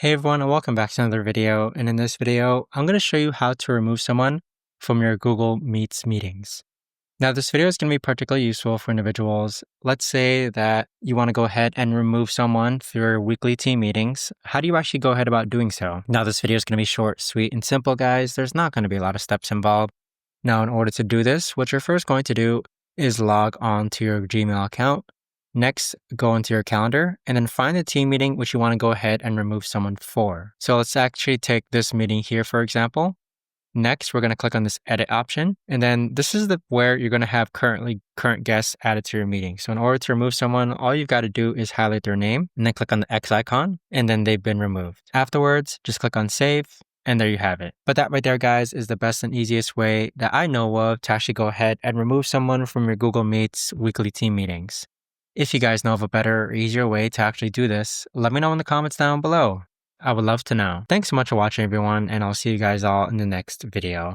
Hey everyone, and welcome back to another video. And in this video, I'm going to show you how to remove someone from your Google Meets meetings. Now, this video is going to be particularly useful for individuals. Let's say that you want to go ahead and remove someone through your weekly team meetings. How do you actually go ahead about doing so? Now, this video is going to be short, sweet, and simple, guys. There's not going to be a lot of steps involved. Now, in order to do this, what you're first going to do is log on to your Gmail account. Next, go into your calendar and then find the team meeting which you want to go ahead and remove someone for. So let's actually take this meeting here, for example. Next, we're going to click on this edit option. And then this is where you're going to have current guests added to your meeting. So in order to remove someone, all you've got to do is highlight their name and then click on the X icon and then they've been removed. Afterwards, just click on save. And there you have it. But that right there, guys, is the best and easiest way that I know of to actually go ahead and remove someone from your Google Meets weekly team meetings. If you guys know of a better or easier way to actually do this, let me know in the comments down below. I would love to know. Thanks so much for watching, everyone, and I'll see you guys all in the next video.